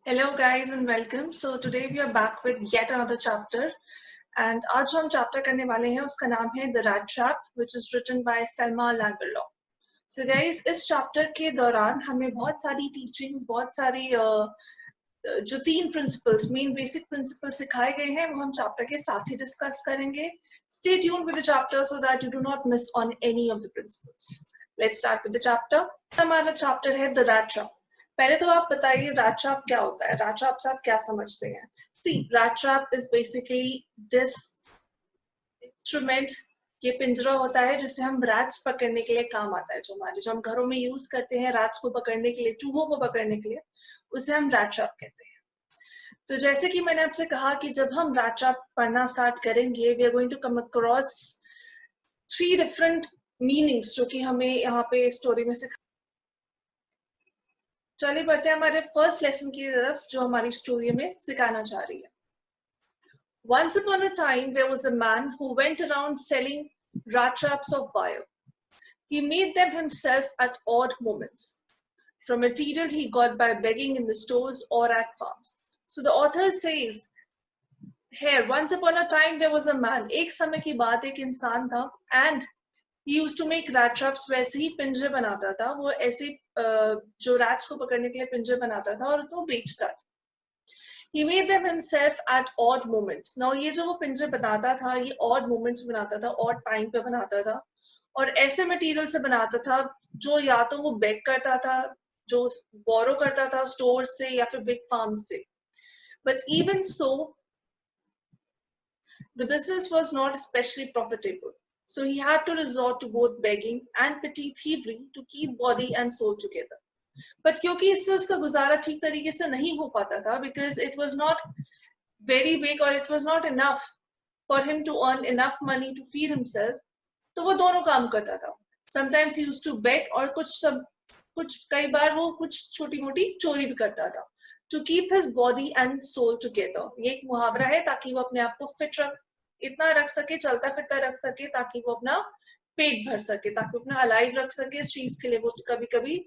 Hello guys and welcome. So today we are back with yet another chapter and आज जो हम chapter करने वाले हैं उसका नाम है The Rat Trap, which is written by Selma Lagerlof. So guys, इस chapter के दौरान हमें बहुत सारी teachings, बहुत सारी जो 3 principles, main basic principles सिखाए गए हैं वो हम chapter के साथ ही discuss करेंगे. Stay tuned with the chapter so that you do not miss on any of the principles. Let's start with the chapter. हमारा chapter है The Rat Trap. पहले तो आप बताइए रैट ट्रैप क्या होता है, रैट ट्रैप से आप क्या समझते हैं? See rat trap is basically this instrument, ये पिंजरा होता है जिसे हम रैट्स पकड़ने के लिए काम आता है, जो हम घरों में यूज करते हैं रैट्स को पकड़ने के लिए, चूहों को पकड़ने के लिए, उसे हम रैट ट्रैप कहते हैं। तो जैसे कि मैंने आपसे कहा कि जब हम रैट ट्रैप पढ़ना स्टार्ट करेंगे, we are going to come across 3 different meanings जो कि हमें यहाँ पे स्टोरी में सिखा। चलिए बढ़ते हैं हमारे फर्स्ट लेसन की तरफ जो हमारी स्टोरी में सिखाना चाह रही है। Once upon a time there was a man who went around selling rat traps of wire. He made them himself at odd moments from material he got by begging in the stores or at farms. So the author says here, once upon a time there was a man, एक समय की बात एक इंसान था, and he used to make rat traps, वैसे ही पिंजरे बनाता था, वो ऐसे जो रैट्स को पकड़ने के लिए पिंजरे बनाता था और वो बेचता था। He made them himself at odd moments. Now ये जो वो पिंजरे बनाता था ये odd moments बनाता था, odd time पे बनाता था और ऐसे मटेरियल से बनाता था जो या तो वो बेग करता था, जो बोरो करता था स्टोर से या फिर बिग फार्म से. But even so, the business was not especially profitable. So he had to resort to both begging and petty thievery to keep body and soul together. But क्योंकि इससे उसका गुजारा ठीक तरीके से नहीं हो पाता था, because it was not very big or it was not enough for him to earn enough money to feed himself, तो वो दोनों काम करता था. Sometimes he used to beg और कुछ कई बार वो कुछ छोटी मोटी चोरी भी करता था. To keep his body and soul together. ये एक मुहावरा है ताकि वो अपने आप को फिट इतना रख सके, चलता फिरता रख सके, ताकि वो अपना पेट भर सके, ताकि अपना अलाइव रख सके. इस चीज के लिए वो कभी कभी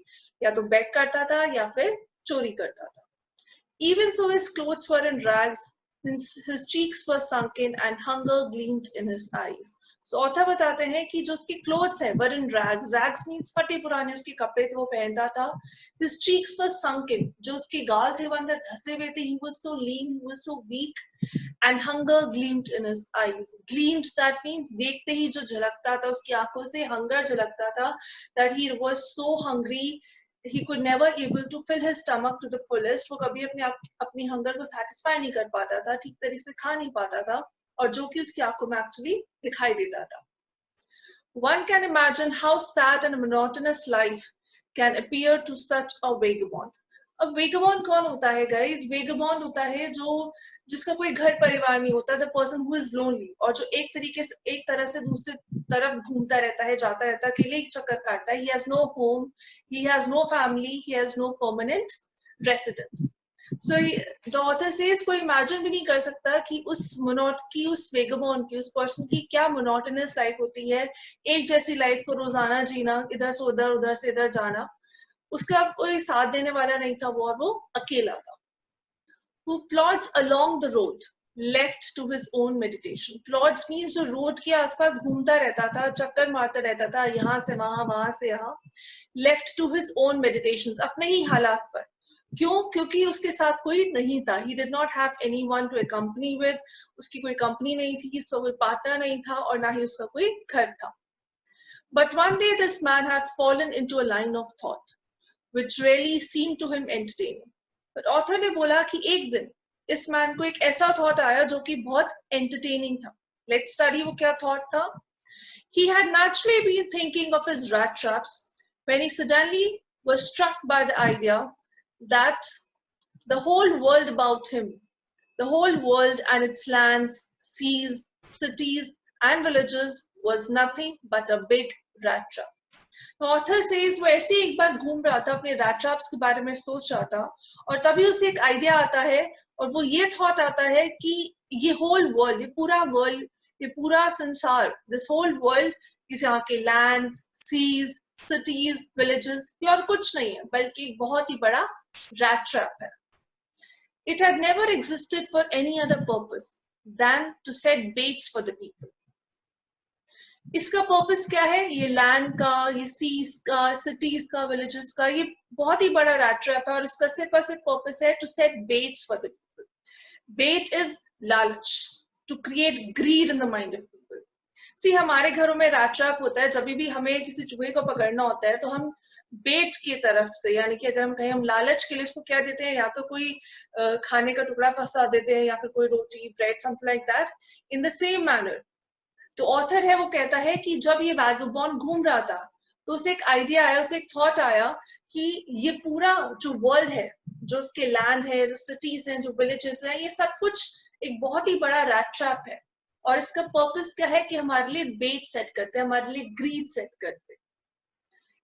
या तो बेग करता था या फिर चोरी करता था. Even so his clothes were in rags, his cheeks were sunken and hunger gleamed in his eyes. So author बताते हैं कि जो उसके clothes है were in rags. Rags means फटे पुराने उसके कपड़े थे वो पहनता था. His cheeks were sunken, जो उसके गाल थे वो अंदर धसे हुए थे. He was so lean, he was so weak, and hunger gleamed in his eyes. Gleamed, that means देखते ही जो झलकता था उसकी आंखों से, hunger झलकता था, that he was so hungry. He could never able to fill his stomach to the fullest. वो कभी अपनी hunger को satisfy नहीं कर पाता था, ठीक तरीके से खा नहीं पाता था, और जो कि उसकी आंखों में actually दिखाई देता था. One can imagine how sad and monotonous life can appear to such a vagabond. अब vagabond कौन होता है guys? Vagabond होता है जो जिसका कोई घर परिवार नहीं होता, the person who is lonely, और जो एक तरह से दूसरी तरफ घूमता रहता है, जाता रहता है, अकेले एक चक्कर काटता है. He has no home, he has no family, he has no permanent residence. So the author says कोई imagine भी नहीं कर सकता कि उस vagabond की, उस person की क्या monotonous life होती है, एक जैसी life को रोजाना जीना, इधर से उधर से इधर जाना. उसका कोई साथ देने वाला नहीं था वो अकेला था. Who plods along the road, left to his own meditation. Plods means जो road के आसपास घूमता रहता था, चक्कर मारता रहता था, यहाँ से वहां से यहाँ. Left to his own meditations, अपने ही हालात पर. क्यों? क्योंकि उसके साथ कोई नहीं था. He did not have anyone to accompany with. उसकी कोई कंपनी नहीं थी, उसका कोई पार्टनर नहीं था, और ना ही उसका कोई घर था. But one day this man had fallen into a line of thought, which really seemed to him entertaining. But author ने बोला कि एक दिन इस मैन को एक ऐसा थॉट आया जो कि बहुत एंटरटेनिंग था. Let's study वो क्या थॉट था. He had naturally been thinking of his rat traps when he suddenly was struck by the idea that the whole world about him, the whole world and its lands, seas, cities and villages was nothing but a big rat trap. Author says वो ऐसे एक बार घूम रहा था, अपने rat traps के बारे में सोच रहा था, और तभी उसे एक आइडिया आता है, और वो ये थॉट आता है कि ये होल वर्ल्ड, ये पूरा संसार, दिस होल वर्ल्ड, इस यहाँ के लैंड्स, सीज, सिटीज, विलेजेस, ये और कुछ नहीं है बल्कि बहुत ही बड़ा रैट ट्रैप है. It had never existed for any other purpose than to set baits for the people. इसका पर्पस क्या है? ये लैंड का, ये सीज का, सिटीज का, विलेजेस का, ये बहुत ही बड़ा रैट ट्रैप है और इसका सिर्फ और सिर्फ पर्पस है to set baits for the people. Bait is लालच, to create greed in the mind of people. See हमारे घरों में रैट ट्रैप होता है, जब भी हमें किसी चूहे को पकड़ना होता है तो हम बेट की तरफ से, यानी कि अगर हम कहें हम लालच के लिए उसको क्या देते हैं, या तो कोई खाने का टुकड़ा फंसा देते हैं या फिर कोई रोटी, bread, something like that. In the same manner तो ऑथर है वो कहता है कि जब ये वैगबॉन्ड घूम रहा था तो उसे एक आइडिया आया, उसे एक थॉट आया कि ये पूरा जो वर्ल्ड है, जो उसके लैंड है, जो सिटीज हैं, जो विलेजेस हैं, ये सब कुछ एक बहुत ही बड़ा रैट ट्रैप है. और इसका पर्पस क्या है कि हमारे लिए बेट सेट करते हैं, हमारे लिए ग्रीड सेट करते हैं.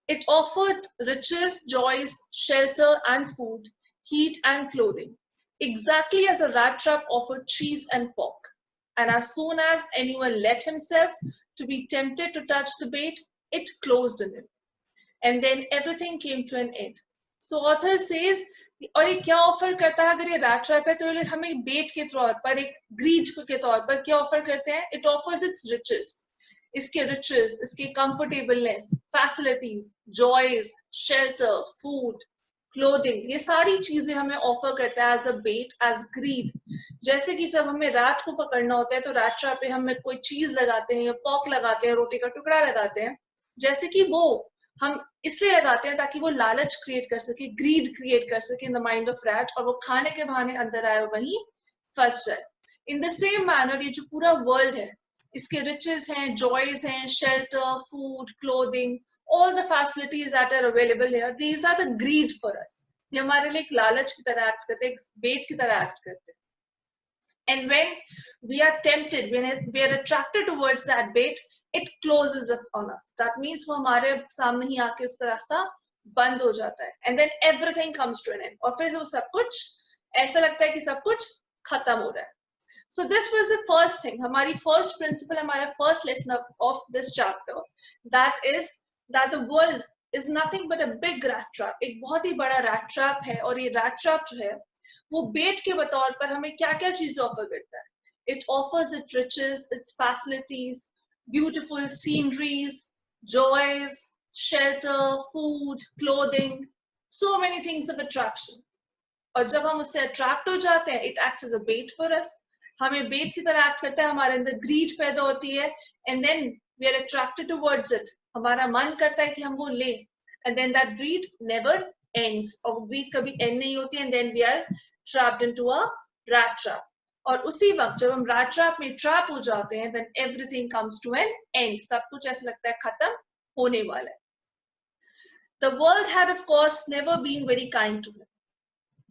It offered riches, joys, shelter and food, heat and clothing, exactly as a rat trap offered cheese and pork. And as soon as anyone let himself to be tempted to touch the bait, it closed in him. And then everything came to an end. So author says, और ये क्या offer करता है? अगर ये rat trap है तो ये हमें बेट के तौर पर, एक ग्रीड के तौर पर क्या ऑफर करते हैं? इट ऑफर्स इट्स रिचेस, इसके रिचेस, इसके comfortableness, facilities, joys, shelter, food, clothing, ये सारी चीजें हमें ऑफर करता है as a bait, as greed. जैसे कि जब हमें रात को पकड़ना होता है तो रैट ट्रैप पे हम कोई चीज लगाते हैं या पॉक लगाते हैं, रोटी का टुकड़ा लगाते हैं, जैसे कि वो हम इसलिए लगाते हैं ताकि वो लालच क्रिएट कर सके, ग्रीड क्रिएट कर सके इन द माइंड ऑफ रैट, और वो खाने के बहाने अंदर आए वहीं फंस जाए. इन द सेम मैनर ये जो पूरा वर्ल्ड है, इसके रिचेस हैं, जॉयज हैं, shelter, food, clothing, all the facilities that are available here, these are the greed for us. ये हमारे लिए एक लालच की तरह एक्ट करते हैं, बेट की तरह एक्ट करते हैं. And when we are tempted, when we are attracted towards that bait, it closes us on us. That means वो हमारे सामने ही आके उसका रास्ता बंद हो जाता है. And then everything comes to an end. और फिर वो सब कुछ ऐसा लगता है कि सब कुछ खत्म हो रहा है. So this was the first thing, हमारी first principle, हमारा first lesson of this chapter, that is that the world is nothing but a big rat trap. एक बहुत ही बड़ा rat trap है, और ये rat trap जो है वो बेट के बतौर पर हमें क्या क्या चीजें ऑफर करता है. It offers its riches, its facilities, beautiful sceneries, joys, shelter, food, clothing, so many things of attraction. और जब हम उससे अट्रैक्ट हो जाते हैं, it acts as a bait for us. हमें बेट की तरह एक्ट करता है, हमारे अंदर ग्रीड पैदा होती है, and then we are attracted towards it. हमारा मन करता है कि हम वो ले, and then that greed never ends, और ग्रीड कभी एंड नहीं होती, and then we are trapped into a rat trap. और उसी वक्त जब हम rat trap में ट्रैप हो जाते हैं, then everything comes to an end. सब कुछ ऐसा लगता है खत्म होने वाला है. The world had of course never been very kind to him,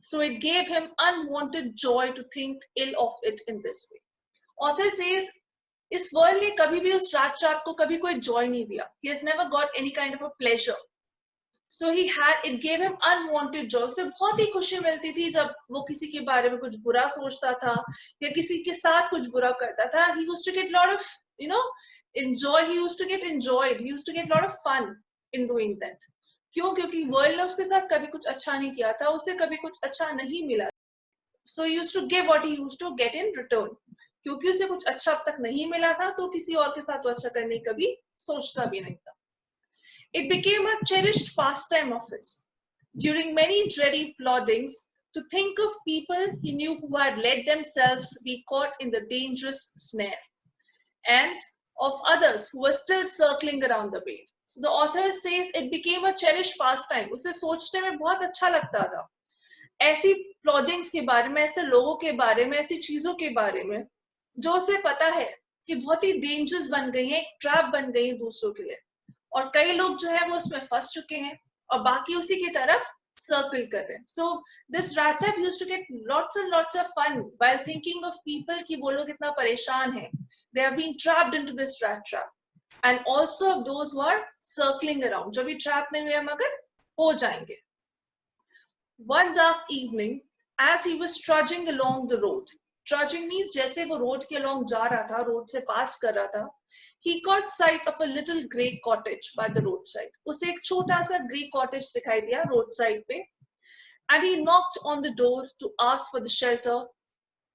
so it gave him unwanted joy to think ill of it in this way. Author says, इस वर्ल्ड ने कभी भी उस रैट ट्रैप को कभी कोई जॉय नहीं दिया. He has never got any kind of a pleasure. So it gave him unwanted joy. उसे बहुत ही खुशी मिलती थी जब वो किसी के बारे में कुछ बुरा सोचता था या किसी के साथ कुछ बुरा करता था. He used to get lot of, enjoy. He used to get enjoyed. He used to get lot of fun in doing that. क्यों? क्योंकि वर्ल्ड ने उसके साथ कभी कुछ अच्छा नहीं किया था, उसे कभी कुछ अच्छा नहीं मिला. So he used to give what he used to get in return. क्योंकि उसे कुछ अच्छा अब तक नहीं मिला था तो किसी और के साथ वो अच्छा करने कभी सोचता भी नहीं था. It became a cherished pastime of his. During many dreary ploddings, to think of people he knew who had let themselves be caught in the dangerous snare, and of others who were still circling around the bait. So the author says it became a cherished pastime. उसे सोचने में बहुत अच्छा लगता था, ऐसी प्लॉडिंग्स के बारे में, ऐसे लोगों के बारे में, ऐसी चीजों के बारे में जो उसे पता है कि बहुत ही डेंजरस बन गई है, एक ट्रैप बन गई है दूसरों के लिए, और कई लोग जो है वो उसमें फंस चुके हैं और बाकी उसी की तरफ सर्कल कर रहे हैं. So this rat trap used to get lots and lots of fun while thinking of people कि वो लोग इतना परेशान हैं, they have been trapped into this rat trap, and also of those who are circling around, जो भी trap नहीं हुए मगर हो जाएंगे. One dark evening, as he was trudging along the road, trudging means जैसे वो रोड के along जा रहा था, रोड से पास कर रहा था, he caught sight of a little grey cottage by the roadside. उसे एक छोटा सा grey cottage दिखाई दिया रोड साइड पे. and he knocked on the door to ask for the shelter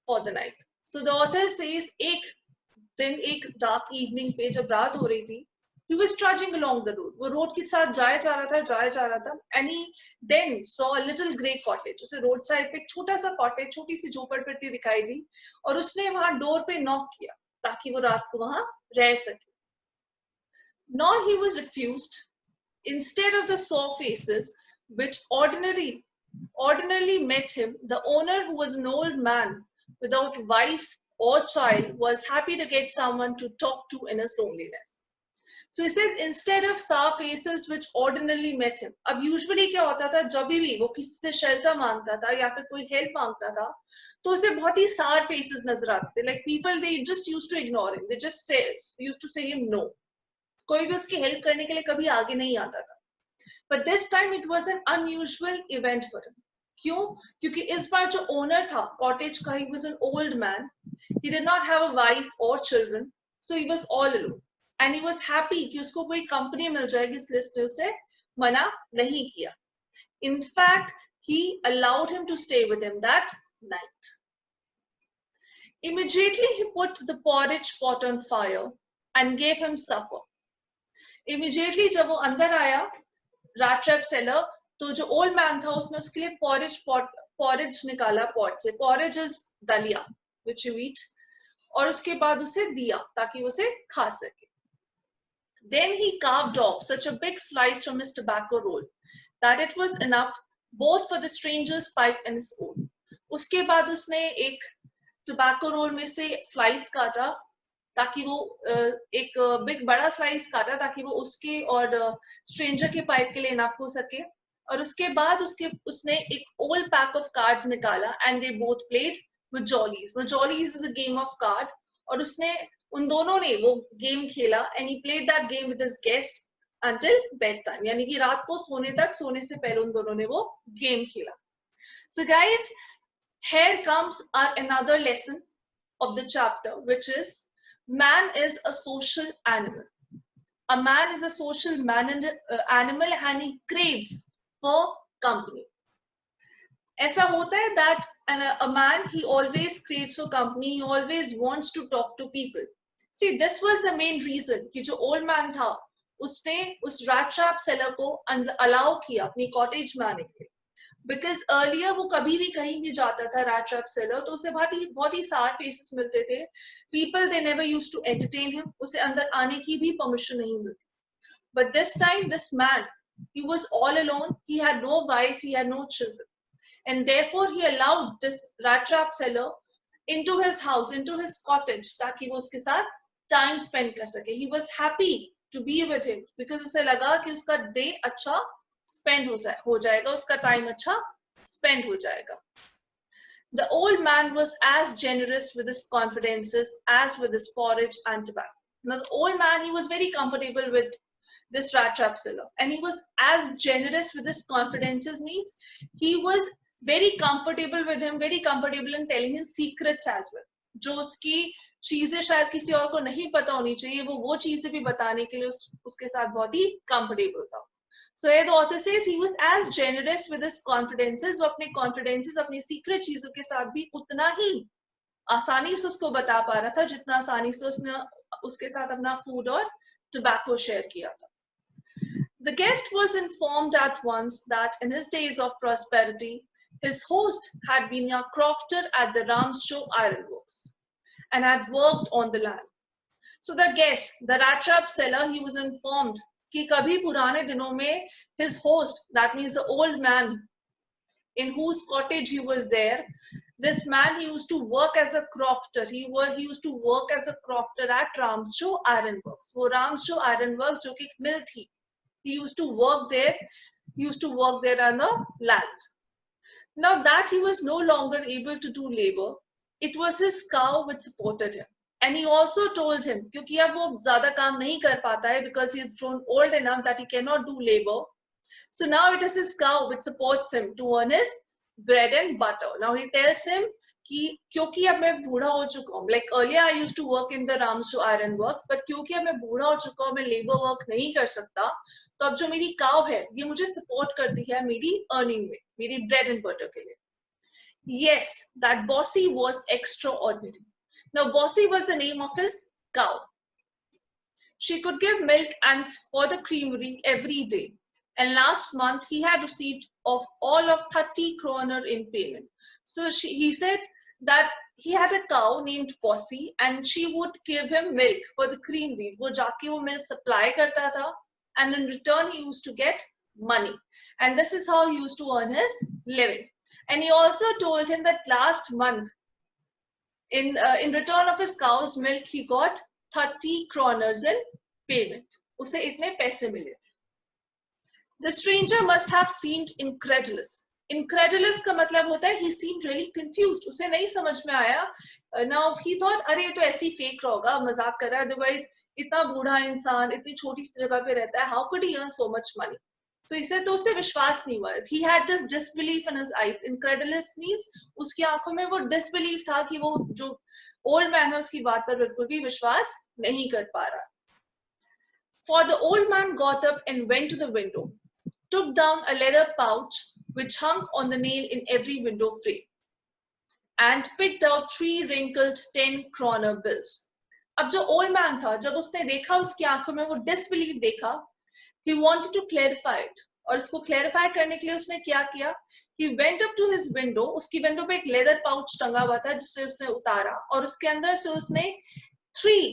for the night. So the author says, एक dark evening पे जब रात हो रही थी, he was trudging along the road. वो रोड के साथ जाए जा रहा था, and he then saw a little grey cottage. उसे रोड साइड पे एक छोटा सा कॉटेज, छोटी सी झोपड़पट्टी दिखाई दी, और उसने वहां डोर पे नॉक किया ताकि वो रात को वहां रह सके. Nor he was refused. Instead of the sour faces which ordinarily met him, the owner, who was an old man without wife or child, was happy to get someone to talk to in his loneliness. So he says, instead of sour faces which ordinarily met him. अब usually क्या होता था, जब भी वो किसी से shelter मांगता था या फिर कोई help मांगता था, तो उसे बहुत ही sour faces नजर आते थे. Like people, they just used to ignore him. They just used to say him no. कोई भी उसकी help करने के लिए कभी आगे नहीं आता था. But this time it was an unusual event for him. क्यों? क्योंकि इस बार जो owner था cottage का, he was an old man. He did not have a wife or children, so he was all alone. And he was happy कि उसको कोई company मिल जाएगी, इसलिए उसने उसे मना नहीं किया. In fact, he allowed him to stay with him that night. Immediately he put the porridge pot on fire and gave him supper. Immediately जब वो अंदर आया, rat trap seller, तो जो old man था उसने उसके लिए porridge निकाला pot से. Porridge is दलिया which you eat, और उसके बाद उसे दिया ताकि वो उसे खा सके. Then he carved off such a big slice from his tobacco roll that it was enough both for the stranger's pipe and his own. उसके बाद उसने एक tobacco roll में से slice काटा ताकि वो एक big बड़ा slice काटा ताकि वो उसके और stranger के pipe के लिए enough हो सके. और उसके बाद उसने एक old pack of cards निकाला and they both played Majolies. Majolies is a game of card, और उसने उन दोनों ने वो गेम खेला and he played that game with his guest until bedtime. यानी कि रात को सोने से पहले उन दोनों ने वो गेम खेला. So guys, here comes our another lesson of the chapter, which is man is a social animal. A man is a social animal and he craves for company. ऐसा होता है that a man, he always craves for company, he always wants to talk to people. See, this was the main reason कि जो old man था उसने उस rat trap seller को allow किया अपनी cottage में आने के लिए. Because earlier वो कभी भी कहीं भी जाता था rat trap seller, तो उसे बहुत ही sour faces मिलते थे. People, they never used to entertain him. उसे अंदर आने की भी permission नहीं मिलती. But this time, this man, he was all alone. He had no wife, he had no children. And therefore he allowed this rat trap seller into his house, into his cottage, ताकि वो उसके साथ time spend कर सके. He was happy to be with him because उसे लगा कि उसका day अच्छा spend हो जाएगा, उसका time अच्छा spend हो जाएगा. The old man was as generous with his confidences as with his porridge and tobacco. Now the old man, he was very comfortable with this rat trap seller, and he was as generous with his confidences means he was very comfortable with him, very comfortable in telling him secrets as well. जो उसकी चीजें शायद किसी और को नहीं पता होनी चाहिए, वो चीजें भी बताने के लिए उसके साथ बहुत ही comfortable था. So here the author says he was as generous with his confidences. वो अपने confidences, अपनी secret चीजों के साथ भी उतना ही आसानी से उसको बता पा रहा था जितना आसानी से उसने उसके साथ अपना food और tobacco share किया था. The guest was informed at once that in his days of prosperity, his host had been a crofter at the Ramshaw Ironworks and had worked on the land. So the guest, the rat trap seller, he was informed कि कभी पुराने दिनों में his host, that means the old man in whose cottage he was there, this man, he used to work as a crofter. He used to work as a crofter at Ramshaw Ironworks. वो Ramshaw Ironworks जो कि एक mill थी. He used to work there. He used to work there on the land. Now that he was no longer able to do labor, it was his cow which supported him. And he also told him, क्योंकि अब वो ज़्यादा काम नहीं कर पाता है because he has grown old enough that he cannot do labor. So now it is his cow which supports him to earn his bread and butter. Now he tells him कि क्योंकि अब मैं बूढ़ा हो चुका हूँ, like earlier I used to work in the Ramshaw Ironworks, but क्योंकि अब मैं बूढ़ा हो चुका हूँ, मैं labor work नहीं कर सकता, तो अब जो मेरी काव है ये मुझे सपोर्ट करती है मेरी अर्निंग में, मेरी ब्रेड एंड बटर के लिए. Yes, that Bossy was extraordinary. Now Bossy was the name of his cow. She could give milk and for the creamery every day. And last month he had received of all of 30 kroner in payment. So he said that he had a cow named Bossy and she would give him milk for the creamery. वो जाके वो milk supply करता था and in return he used to get money. And this is how he used to earn his living. And he also told him that last month in return of his cow's milk he got 30 kroners in payment. उसे इतने पैसे मिले. The stranger must have seemed incredulous. Incredulous का मतलब होता है he seemed really confused. उसे नहीं समझ में आया. Now he thought अरे ये तो ऐसे ही fake होगा, मजाक कर रहा है. Otherwise इतना बूढ़ा इंसान इतनी छोटी सी जगह पे रहता है. How could he earn so much money? So इसे तो उसे विश्वास नहीं हुआ. He had this disbelief in his eyes. Incredulous means उसकी आंखों में वो disbelief था कि वो जो old man है उसकी बात पर बिल्कुल भी विश्वास नहीं कर पा रहा. For the old man got up and went to the window, took down a leather pouch which hung on the nail in every window frame, and picked out 3 wrinkled 10 kroner bills. अब जो old man था, जब उसने देखा उसकी आंखों में वो disbelief देखा, he wanted to clarify it. और इसको clarify करने के लिए उसने क्या किया? He went up to his window. उसकी window पे एक leather pouch टंगा हुआ था जिससे उसने उतारा और उसके अंदर से उसने 3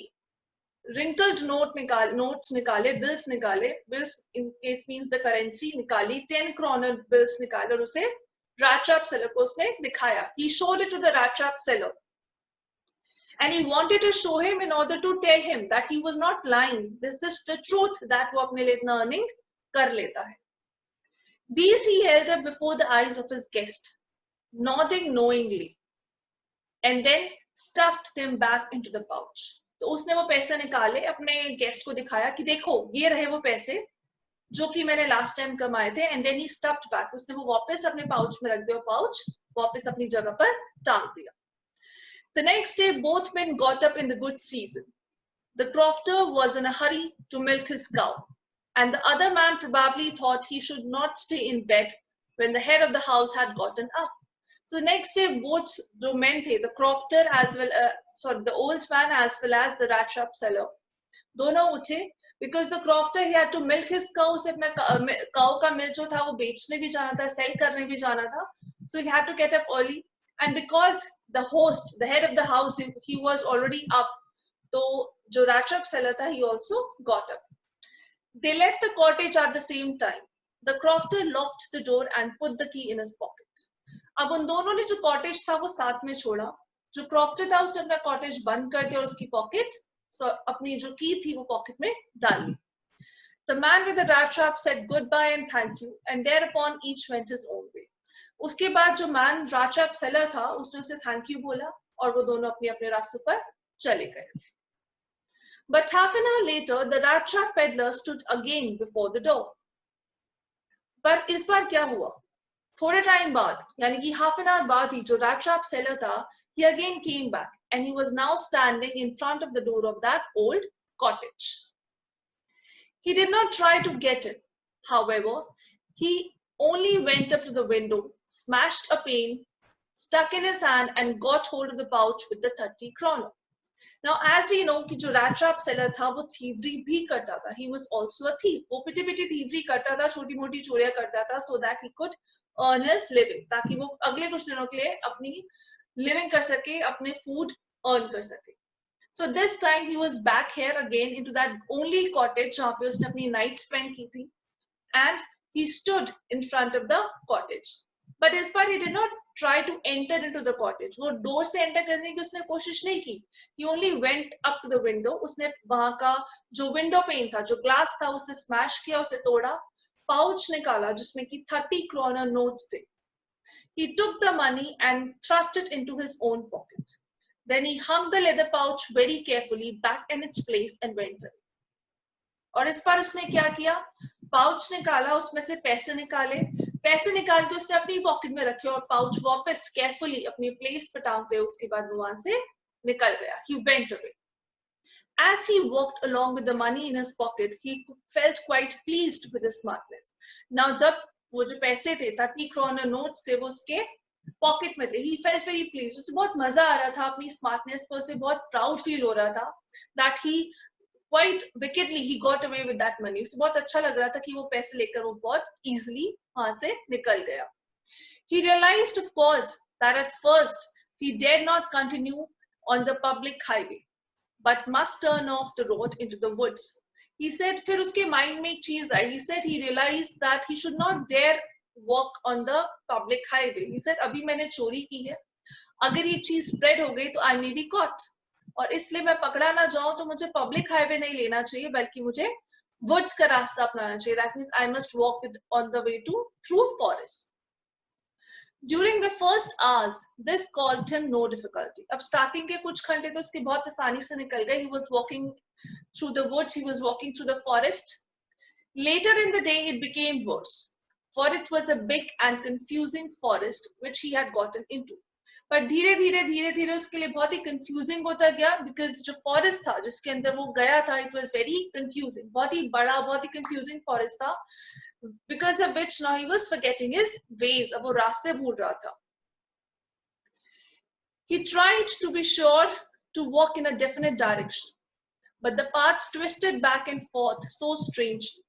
wrinkled notes निकाले, bills निकाले, bills in case means the currency निकाली, 10 kroner bills निकाले और उसे rat trap seller को उसने दिखाया. He showed it to the rat trap seller. And he wanted to show him in order to tell him that he was not lying. This is the truth that वो अपने लिए इतना earning कर लेता है. These he held up before the eyes of his guest, nodding knowingly, and then stuffed them back into the pouch. तो उसने वो पैसे निकाले अपने गेस्ट को दिखाया कि देखो ये रहे वो पैसे जो कि मैंने लास्ट टाइम कमाए थे. And then he stuffed back. उसने वो वापस अपने पाउच में रख दिया, पाउच वापस अपनी जगह पर टांग दिया. The next day both men got up in the good season. The crofter was in a hurry to milk his cow, and the other man probably thought he should not stay in bed when the head of the house had gotten up. So next day both the men थे, the crofter as well the old man as well as the rat trap seller, दोनों उठे because the crofter he had to milk his cow. उसे अपना cow का milk जो था वो बेचने भी जाना था, sell करने भी जाना था. So he had to get up early, and because the host, the head of the house, he was already up, तो जो rat trap seller था he also got up. They left the cottage at the same time. The crofter locked the door and put the key in his pocket. अब उन दोनों ने जो cottage था वो साथ में छोड़ा. जो क्रॉफ्टर था उसने अपना कॉटेज बंद कर दिया और उसकी पॉकेट अपनी जो की थी वो पॉकेट में डाल ली. The man with the rat trap said goodbye and thank you, and thereupon each went his own way. उसके बाद जो मैन rat trap seller था उसने उसे थैंक यू बोला और वो दोनों अपने अपने रास्तों पर चले गए. But half an hour later the rat trap peddler stood again before the door. पर इस बार क्या हुआ? थोड़े टाइम बाद यानी कि हाफ एन आवर बाद ही जो rat trap seller था he again came back and he was now standing in front of the door of that old cottage. He did not try to get in. However, he only went up to the window, smashed a pane, stuck in his hand and got hold of the pouch with the 30 kroner. Now as we know कि जो rat trap seller था वो thievery भी करता था. He was also a thief. वो पिटी पिटी thievery करता था, छोटी मोटी चोरियां करता था so that he could earn his living, ताकि वो अगले कुछ दिनों के लिए अपनी living कर सके, अपने food earn कर सके. So this time he was back here again into that only cottage जहाँ पे उसने अपनी night spend की थी, and he stood in front of the cottage. But इस बार he did not try to enter into the cottage. वो door से enter करने की उसने कोशिश नहीं की. He only went up to the window. उसने वहाँ का जो window pane था, जो glass था, उसे smash किया, उसे तोड़ा, pouch निकाला जिसमें कि 30 kroner notes थे. He took the money and thrust it into his own pocket. Then he hung the leather pouch very carefully back in its place and went away. और इस बार उसने क्या किया? पाउच निकाला, उसमें से पैसे निकाले के उसने अपनी पॉकेट में रखे और पाउच वापस केयरफुली अपनी प्लेस पर टांग दे. उसके बाद वो वहां से निकल गया. He went away. As he walked along with the money in his pocket, he felt quite pleased with his smartness. Now, जब वो जो पैसे थे 30 kroner notes थे वो उसके पॉकेट में थे, he felt very pleased. उसे बहुत मजा आ रहा था अपनी स्मार्टनेस पर, उसे बहुत प्राउड फील हो रहा था that he quite wickedly he got away with that money. उसे बहुत अच्छा लग रहा था कि वो पैसे लेकर वो बहुत easily वहां से निकल गया. He realized, of course, that at first he dared not continue on the public highway, but must turn off the road into the woods. He said, फिर उसके mind में एक चीज आई. He said he realized that he should not dare walk on the public highway. He said, अभी मैंने चोरी की है, अगर ये चीज spread हो गई तो I may be caught. और इसलिए मैं पकड़ा ना जाऊं तो मुझे public highway नहीं लेना चाहिए, बल्कि मुझे woods का रास्ता अपनाना चाहिए. That means I must walk on the way through forest. During the first hours, this caused him no difficulty. अब starting के कुछ घंटे तो उसके बहुत आसानी से निकल गए. He was walking through the woods, he was walking through the forest. Later in the day, it became worse, for it was a big and confusing forest which he had gotten into. पर धीरे धीरे उसके लिए बहुत ही confusing होता गया, because जो forest था जिसके अंदर वो गया था, it was very confusing. बहुत ही बड़ा, बहुत ही confusing forest था, because of which now he was forgetting his ways. अब वो रास्ते भूल रहा था. He tried to be sure to walk in a definite direction, but the paths twisted back and forth so strangely.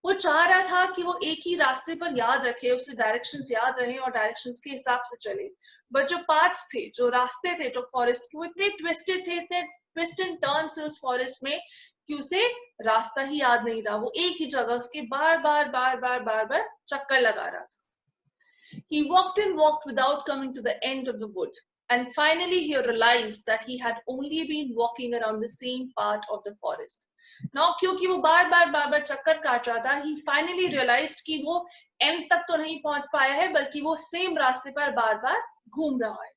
वो चाह रहा था कि वो एक ही रास्ते पर याद रखे, उसे डायरेक्शंस याद रहे और डायरेक्शंस के हिसाब से चले, बट जो पाथ्स थे, जो रास्ते थे तो फॉरेस्ट के, वो इतने ट्विस्टेड थे, इतने ट्विस्ट एंड टर्न्स थे उस फॉरेस्ट में कि उसे रास्ता ही याद नहीं रहा. वो एक ही जगह उसके बार बार चक्कर लगा रहा था. He walked and walked without coming to the end of the wood, and finally he realized that he had only been walking around the same part of the forest. Now, क्योंकि वो बार बार चक्कर काट रहा था, he finally realized कि वो end तक तो नहीं पहुंच पाया है, बल्कि वो same रास्ते पर बार घूम रहा है.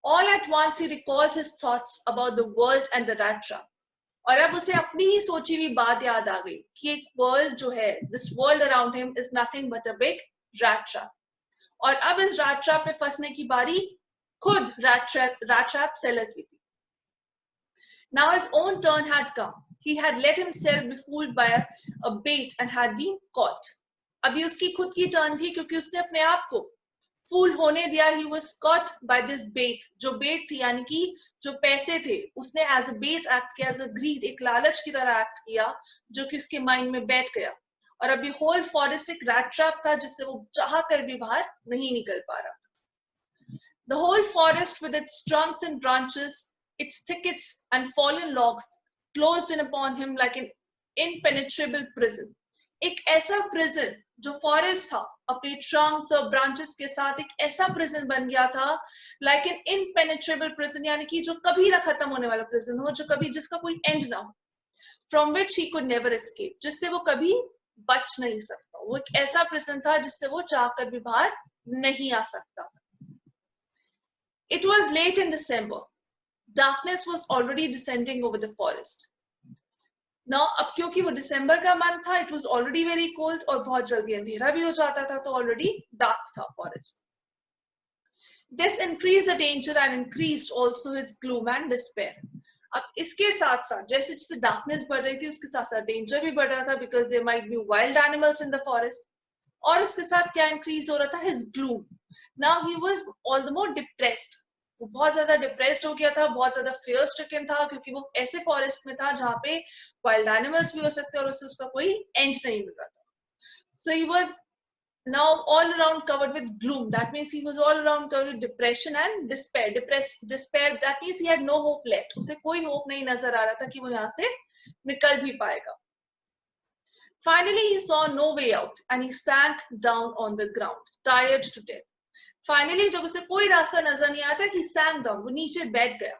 All at once he recalled his thoughts about the world and the rat trap. और अब उसे अपनी ही सोची हुई बात याद आ गई कि एक वर्ल्ड जो है, this world around him is nothing but a big rat trap. और अब इस rat trap में फंसने की बारी खुद rat trap seller की थी. Now his own turn had come. He had let himself be fooled by a bait and had been caught. अभी उसकी खुद की टर्न थी, क्योंकि उसने अपने आप को फूल होने दिया. He was caught by this bait. जो बेट थी, यानी कि जो पैसे थे, उसने as a bait act किया, as a greed, एक लालच की तरह एक्ट किया, जो कि उसके माइंड में बैठ गया. और अभी होल फॉरेस्ट एक रैट ट्रैप था, जिससे वो चाह कर भी बाहर नहीं निकल पा रहा था. The whole forest with its trunks and branches, its thickets and fallen logs, closed in upon him like an impenetrable prison. एक ऐसा prison जो फॉरेस्ट था, अपने ट्रंक्स और ब्रांचेस के साथ एक ऐसा प्रिजन बन गया था, like an impenetrable prison, यानी कि जो कभी ना खत्म होने वाला प्रिजन हो, जो कभी, जिसका कोई एंड ना हो, from which he could never escape, जिससे वो कभी बच नहीं सकता. वो एक ऐसा प्रिजन था जिससे वो चाहकर भी बाहर नहीं आ सकता. It was late in December. Darkness was already descending over the forest. Now, अब क्योंकि वो दिसंबर का मंथ था, it was already very cold और बहुत जल्दी अंधेरा भी हो जाता था, तो already dark था forest. This increased the danger and increased also his gloom and despair. अब इसके साथ साथ जैसे जैसे darkness बढ़ रही थी, उसके साथ साथ danger भी बढ़ रहा था, because there might be wild animals in the forest. और उसके साथ क्या increase हो रहा था? His gloom. Now he was all the more depressed. वो बहुत ज्यादा डिप्रेस्ड हो गया था, बहुत ज्यादा fear stricken था, क्योंकि वो ऐसे फॉरेस्ट में था जहाँ पे वाइल्ड एनिमल्स भी हो सकते हैं और उससे उसका कोई एंड नहीं मिल रहा था. So he was now all around covered with gloom. That means he was all around covered with depression and despair. Despair, that means he had no hope left. उसे कोई होप नहीं नजर आ रहा था कि वो यहाँ से निकल भी पाएगा. Finally he saw no way out and he sank down on the ground, tired to death. Finally, जब उसे कोई रास्ता नजर नहीं आता, he sank down, वो नीचे बैठ गया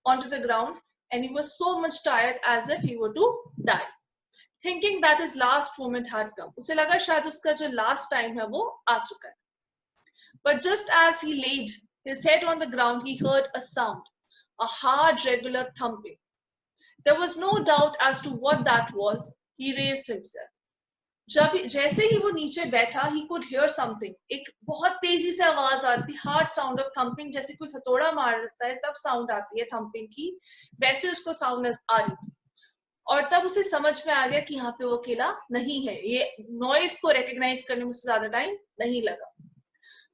onto the ground, and he was so much tired as if he were to die, thinking that his last moment had come. उसे लगा शायद उसका जो last time है वो आ चुका है. But just as he laid his head on the ground, he heard a sound, a hard, regular thumping. There was no doubt as to what that was. He raised himself. जब जैसे ही वो नीचे बैठा he could hear something, एक बहुत तेजी से आवाज आती, हार्ड साउंड ऑफ थंपिंग, जैसे कोई हथौड़ा मारता है तब साउंड आती है थंपिंग की, वैसे उसको साउंड आ रही थी। और तब उसे समझ में आ गया कि यहाँ पे वो अकेला नहीं है, ये नॉइज को रिकॉग्नाइज करने में ज्यादा टाइम नहीं लगा।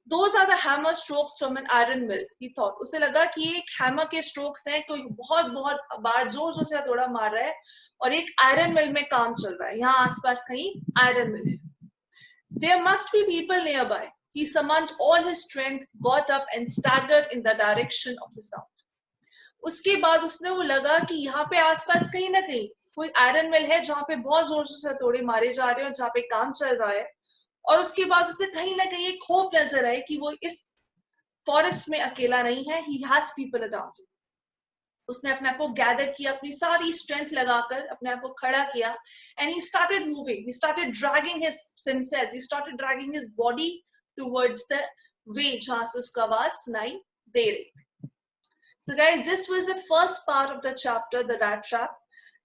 Those are the hammer strokes from an iron mill, he thought. उसे लगा कि ये एक हैमर के स्ट्रोक्स हैं, कोई बहुत बहुत बार जोर जोर से हथौड़ा मार रहा है और एक आयरन मिल में काम चल रहा है, यहाँ आसपास कहीं आयरन मिल है। There must be people nearby. He summoned all his strength, got up and staggered in the direction of the sound. उसके बाद उसने वो लगा कि यहाँ पे आसपास कहीं ना कहीं कोई आयरन मिल है जहाँ पे बहुत जोर से हथौड़े मारे जा रहे हैं और जहाँ पे काम चल रहा है। और उसके बाद उसे कहीं ना कहीं एक होप नजर आए कि वो इस फॉरेस्ट में अकेला नहीं है, ही हैज पीपल अराउंड। उसने अपने आप को गैदर किया, अपनी सारी स्ट्रेंथ लगाकर अपने आप को खड़ा किया, and he started moving, he started dragging himself, he started dragging his body towards the way जहां से उसका आवाज सुनाई दे रही। So guys, this was the first part of the chapter the rat trap.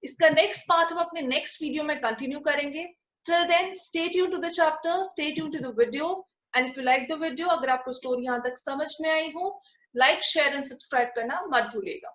इसका नेक्स्ट पार्ट हम अपने next video में कंटिन्यू करेंगे। Till then, stay tuned to the chapter, stay tuned to the video, and if you like the video, अगर आपको story यहाँ तक समझ में आई हो, लाइक शेयर एंड सब्सक्राइब करना मत भूलिएगा।